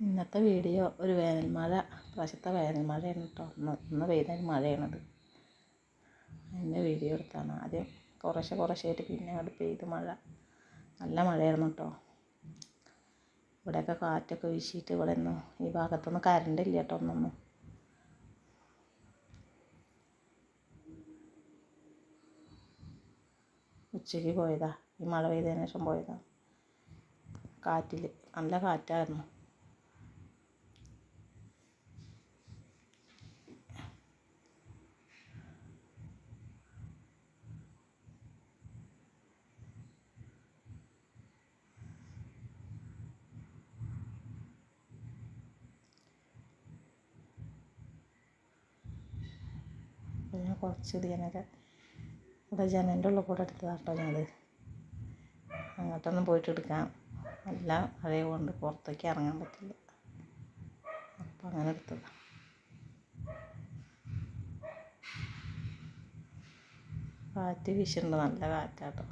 ഇന്നത്തെ വീഡിയോ ഒരു വേനൽമഴ, പ്രാവശ്യത്തെ വേനൽമഴയാണ് കേട്ടോ. ഇന്ന് പെയ്ത മഴയാണത്. അതിൻ്റെ വീഡിയോ എടുത്താണ്. ആദ്യം കുറേശ്ശായിട്ട് പിന്നെ അങ്ങോട്ട് പെയ്ത് മഴ. നല്ല മഴയായിരുന്നു കേട്ടോ. ഇവിടെയൊക്കെ കാറ്റൊക്കെ വീശിയിട്ട് ഇവിടെ ഒന്നും ഈ ഭാഗത്തൊന്നും കറണ്ട് ഇല്ല കേട്ടോ. ഒന്നൊന്നും ഉച്ചയ്ക്ക് പോയതാ. ഈ മഴ പെയ്തതിന് ശേഷം പോയതാ. കാറ്റിൽ നല്ല കാറ്റായിരുന്നു. അപ്പോൾ ഞാൻ കുറച്ച് ഇതിനൊക്കെ ഇവിടെ ജനലിൻ്റെ ഉള്ളിൽ കൂടെ എടുത്തതാണ് കേട്ടോ. ഞങ്ങൾ അങ്ങോട്ടൊന്നും പോയിട്ട് എടുക്കാം, നല്ല മഴ കൊണ്ട് പുറത്തേക്ക് ഇറങ്ങാൻ പറ്റില്ല. അപ്പം അങ്ങനെ എടുത്തതാണ്. കാറ്റ് വീശുന്നുണ്ട്, നല്ല കാറ്റാട്ടോ.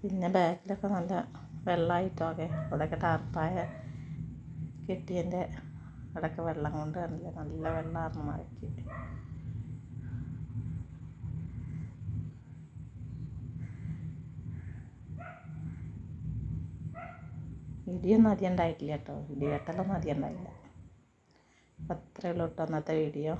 പിന്നെ ബാക്കിലൊക്കെ നല്ല വെള്ളമായിട്ടൊക്കെ ഇവിടെയൊക്കെ ടാർപ്പായ കെട്ടിയതിൻ്റെ അവിടെയൊക്കെ വെള്ളം കൊണ്ട് കാണില്ല, നല്ല വെള്ളമായിരുന്നു മഴയ്ക്ക്. ഇടിയൊന്നും അധികം ഉണ്ടായിട്ടില്ല കേട്ടോ. ഇടിവെട്ടലൊന്നും അധികം ഉണ്ടായില്ല. അപ്പം അത്രയേ ഉള്ളൂ കേട്ടോ ഇന്നത്തെ വീഡിയോ.